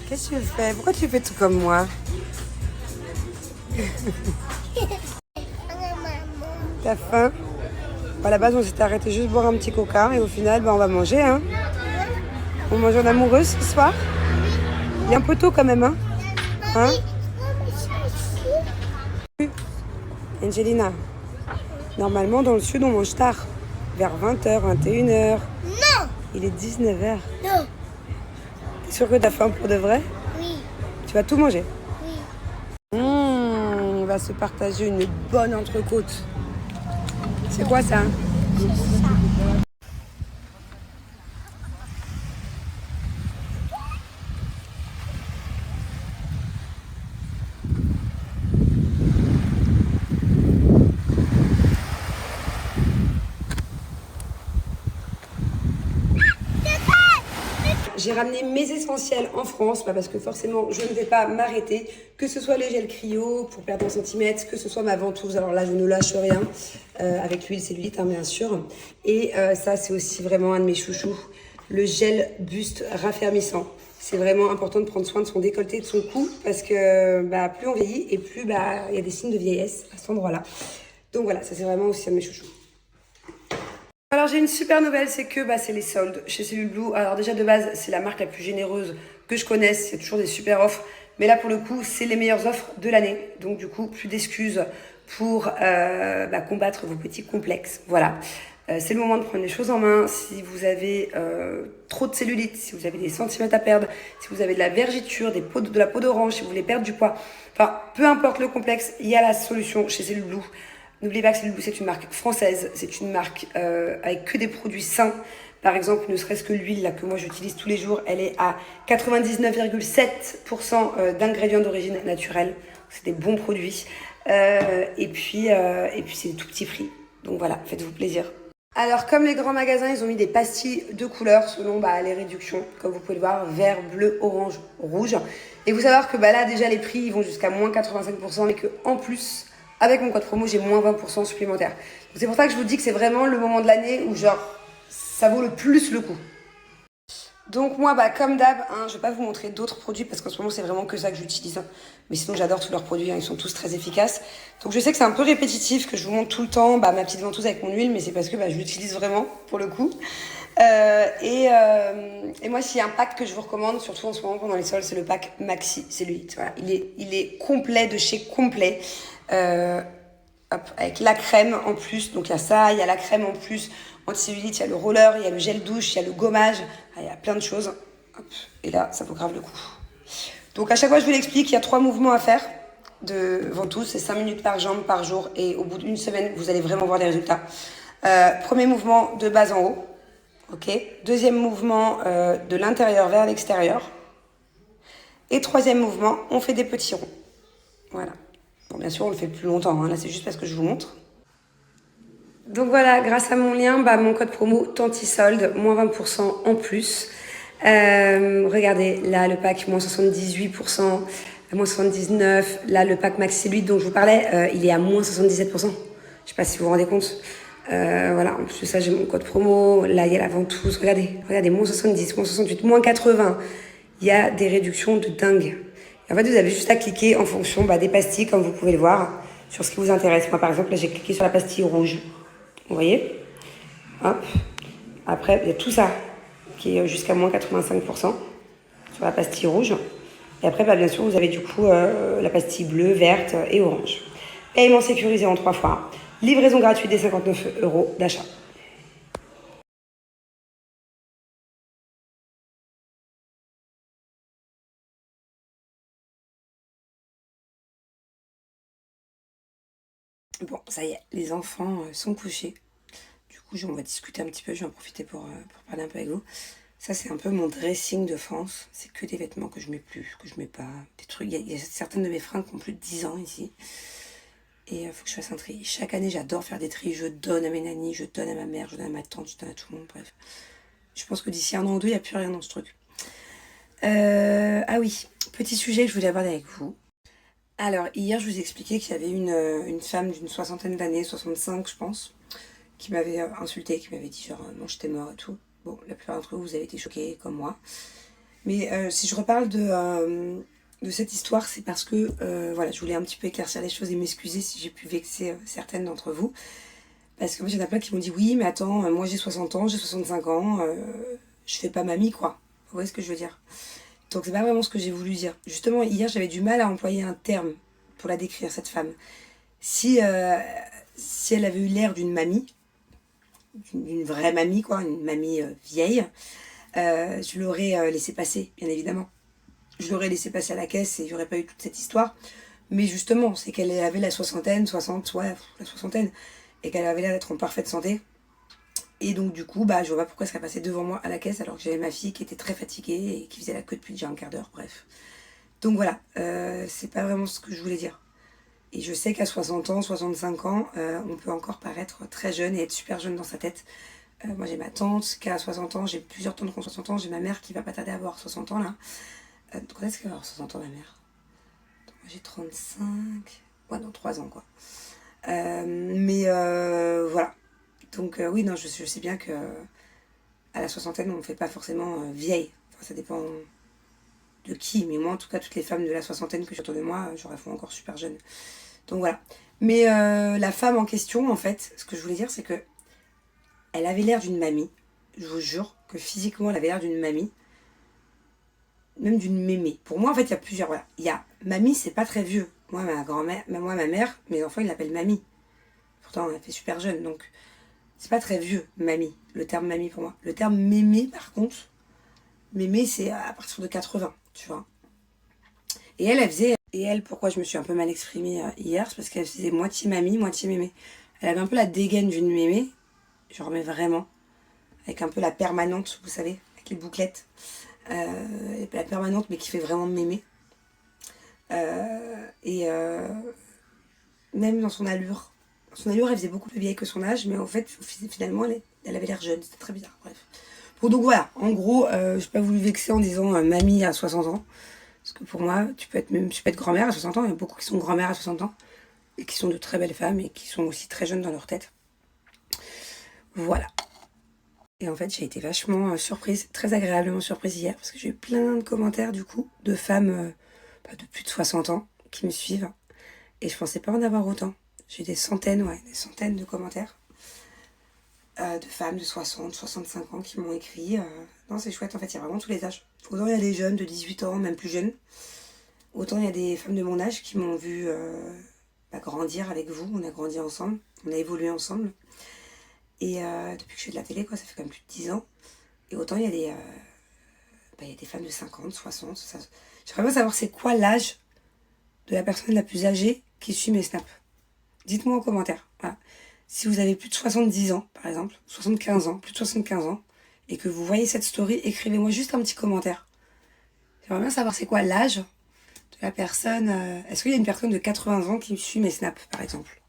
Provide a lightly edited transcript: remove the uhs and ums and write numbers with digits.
Qu'est-ce que tu fais? Pourquoi tu fais tout comme moi? T'as faim? À la base, on s'était arrêté juste boire un petit coca et au final, on va manger. Hein. On mange en amoureuse ce soir. Il est un peu tôt quand même. Hein? Angelina, normalement dans le sud, on mange tard. Vers 20h, 21h. Non! Il est 19h. Non! T'es sûr que t'as faim pour de vrai? Oui. Tu vas tout manger? Oui. On va se partager une bonne entrecôte. C'est quoi ça? J'ai ramené mes essentiels en France, parce que forcément je ne vais pas m'arrêter, que ce soit les gels cryo pour perdre en centimètres, que ce soit ma ventouse, alors là je ne lâche rien, avec l'huile cellulite bien sûr, et ça c'est aussi vraiment un de mes chouchous, le gel buste raffermissant. C'est vraiment important de prendre soin de son décolleté et de son cou, parce que plus on vieillit et plus il y a des signes de vieillesse à cet endroit-là. Donc voilà, ça c'est vraiment aussi un de mes chouchous. Alors j'ai une super nouvelle, c'est que c'est les soldes chez Cellule Blue. Alors déjà de base, c'est la marque la plus généreuse que je connaisse, il y a toujours des super offres. Mais là pour le coup, c'est les meilleures offres de l'année. Donc du coup, plus d'excuses pour combattre vos petits complexes. Voilà, c'est le moment de prendre les choses en main. Si vous avez trop de cellulite, si vous avez des centimètres à perdre, si vous avez de la vergiture, de la peau d'orange, si vous voulez perdre du poids, enfin peu importe le complexe, il y a la solution chez Cellule Blue. N'oubliez pas que Cellule Blue, c'est une marque française, c'est une marque avec que des produits sains. Par exemple, ne serait-ce que l'huile que moi j'utilise tous les jours, elle est à 99,7% d'ingrédients d'origine naturelle. C'est des bons produits. Et puis c'est des tout petits prix. Donc voilà, faites-vous plaisir. Alors comme les grands magasins, ils ont mis des pastilles de couleurs selon les réductions. Comme vous pouvez le voir, vert, bleu, orange, rouge. Et vous savoir que là déjà les prix ils vont jusqu'à moins 85%, mais que en plus... avec mon code promo, j'ai moins 20% supplémentaire. C'est pour ça que je vous dis que c'est vraiment le moment de l'année où ça vaut le plus le coup. Donc moi, comme d'hab, je vais pas vous montrer d'autres produits parce qu'en ce moment, c'est vraiment que ça que j'utilise. Mais sinon, j'adore tous leurs produits, ils sont tous très efficaces. Donc je sais que c'est un peu répétitif, que je vous montre tout le temps ma petite ventouse avec mon huile, mais c'est parce que je l'utilise vraiment, pour le coup. Et moi, s'il y a un pack que je vous recommande, surtout en ce moment pendant les soldes, c'est le pack Maxi Cellulite. Voilà, il est complet de chez complet. Avec la crème en plus, donc il y a ça, il y a la crème en plus anti-cellulite, il y a le roller, il y a le gel douche, il y a le gommage, il y a plein de choses. Hop. Et là, ça vaut grave le coup. Donc à chaque fois, je vous l'explique, il y a 3 mouvements à faire de ventouse, c'est 5 minutes par jambe par jour, et au bout d'une semaine, vous allez vraiment voir des résultats. Premier mouvement de bas en haut, ok. Deuxième mouvement de l'intérieur vers l'extérieur. Et troisième mouvement, on fait des petits ronds. Voilà. Bon, bien sûr, on le fait plus longtemps, là c'est juste parce que je vous montre. Donc voilà, grâce à mon lien, mon code promo Tantisolde, moins 20% en plus. Regardez, là le pack moins 78%, moins 79%. Là le pack Maxi Cellulite dont je vous parlais, il est à moins 77%. Je sais pas si vous vous rendez compte. Voilà, en plus de ça, j'ai mon code promo. Là, il y a la ventouse. Regardez, moins 70, moins 68, moins 80. Il y a des réductions de dingue. En fait, vous avez juste à cliquer en fonction des pastilles, comme vous pouvez le voir, sur ce qui vous intéresse. Moi, par exemple, là, j'ai cliqué sur la pastille rouge. Vous voyez? Hop. Après, il y a tout ça, qui est jusqu'à moins 85% sur la pastille rouge. Et après, bien sûr, vous avez du coup la pastille bleue, verte et orange. Paiement sécurisé en 3 fois. Livraison gratuite des 59 € d'achat. Bon, ça y est, les enfants sont couchés. Du coup, on va discuter un petit peu, je vais en profiter pour parler un peu avec vous. Ça, c'est un peu mon dressing de France. C'est que des vêtements que je mets plus, que je mets pas. Des trucs, il y a certaines de mes fringues qui ont plus de 10 ans ici. Et il faut que je fasse un tri. Chaque année, j'adore faire des tris. Je donne à mes nannies, je donne à ma mère, je donne à ma tante, je donne à tout le monde. Bref. Je pense que d'ici 1 an ou 2, il n'y a plus rien dans ce truc. Ah oui, petit sujet que je voulais aborder avec vous. Alors, hier, je vous ai expliqué qu'il y avait une femme d'une 60aine d'années, 65 je pense, qui m'avait insulté, qui m'avait dit non, j'étais mort et tout. Bon, la plupart d'entre vous avez été choqués comme moi. Mais si je reparle de cette histoire, c'est parce que voilà, je voulais un petit peu éclaircir les choses et m'excuser si j'ai pu vexer certaines d'entre vous. Parce que moi, il y en a plein qui m'ont dit oui, mais attends, moi j'ai 60 ans, j'ai 65 ans, je fais pas mamie, quoi. Vous voyez ce que je veux dire? Donc c'est pas vraiment ce que j'ai voulu dire. Justement, hier, j'avais du mal à employer un terme pour la décrire, cette femme. Si, si elle avait eu l'air d'une mamie, d'une vraie mamie, quoi, une mamie vieille, je l'aurais laissé passer, bien évidemment. Je l'aurais laissé passer à la caisse et il n'y aurait pas eu toute cette histoire. Mais justement, c'est qu'elle avait la soixantaine, 60, ouais, la soixantaine, et qu'elle avait l'air d'être en parfaite santé. Et donc du coup, bah, je vois pas pourquoi elle serait passée devant moi à la caisse alors que j'avais ma fille qui était très fatiguée et qui faisait la queue depuis déjà un quart d'heure, bref. Donc voilà, c'est pas vraiment ce que je voulais dire. Et je sais qu'à 60 ans, 65 ans, on peut encore paraître très jeune et être super jeune dans sa tête. Moi j'ai ma tante qui a 60 ans, j'ai plusieurs tantes qui ont 60 ans, j'ai ma mère qui va pas tarder à avoir 60 ans là. Quand est-ce qu'elle va avoir 60 ans ma mère? Moi j'ai 35... Ouais, dans 3 ans quoi. Mais voilà. Donc oui, non, je sais bien que à la soixantaine, on ne fait pas forcément vieille. Enfin, ça dépend de qui. Mais moi, en tout cas, toutes les femmes de la soixantaine que j'ai autour de moi, j'aurais fait encore super jeune. Donc voilà. Mais la femme en question, en fait, ce que je voulais dire, c'est que elle avait l'air d'une mamie. Je vous jure que physiquement, elle avait l'air d'une mamie. Même d'une mémé. Pour moi, en fait, il y a plusieurs. Voilà. Il y a mamie, c'est pas très vieux. Moi, ma grand-mère, moi, ma mère, mes enfants, ils l'appellent mamie. Pourtant, elle fait super jeune. Donc, c'est pas très vieux, mamie, le terme mamie pour moi. Le terme mémé, par contre, mémé, c'est à partir de 80, tu vois. Et elle faisait... Et elle, pourquoi je me suis un peu mal exprimée hier, c'est parce qu'elle faisait moitié mamie, moitié mémé. Elle avait un peu la dégaine d'une mémé, genre mais vraiment, avec un peu la permanente, vous savez, avec les bouclettes. La permanente, mais qui fait vraiment mémé. Et même dans son allure. Son allure, elle faisait beaucoup plus vieille que son âge, mais en fait, finalement, elle avait l'air jeune. C'était très bizarre, bref. Bon, donc voilà, en gros, je n'ai pas voulu vexer en disant mamie à 60 ans. Parce que pour moi, tu peux être grand-mère à 60 ans. Il y a beaucoup qui sont grand-mères à 60 ans. Et qui sont de très belles femmes et qui sont aussi très jeunes dans leur tête. Voilà. Et en fait, j'ai été vachement surprise, très agréablement surprise hier. Parce que j'ai eu plein de commentaires, du coup, de femmes de plus de 60 ans qui me suivent. Et je pensais pas en avoir autant. J'ai eu des centaines de commentaires. De femmes de 60, 65 ans qui m'ont écrit. Non, c'est chouette, en fait, il y a vraiment tous les âges. Autant il y a des jeunes de 18 ans, même plus jeunes. Autant il y a des femmes de mon âge qui m'ont vu grandir avec vous. On a grandi ensemble, on a évolué ensemble. Et depuis que je fais de la télé, quoi, ça fait quand même plus de 10 ans. Et autant il y a des femmes de 50, 60. J'aimerais bien savoir c'est quoi l'âge de la personne la plus âgée qui suit mes snaps. Dites-moi en commentaire. Voilà. Si vous avez plus de 70 ans, par exemple, 75 ans, plus de 75 ans, et que vous voyez cette story, écrivez-moi juste un petit commentaire. J'aimerais bien savoir c'est quoi l'âge de la personne. Est-ce qu'il y a une personne de 80 ans qui suit mes snaps, par exemple?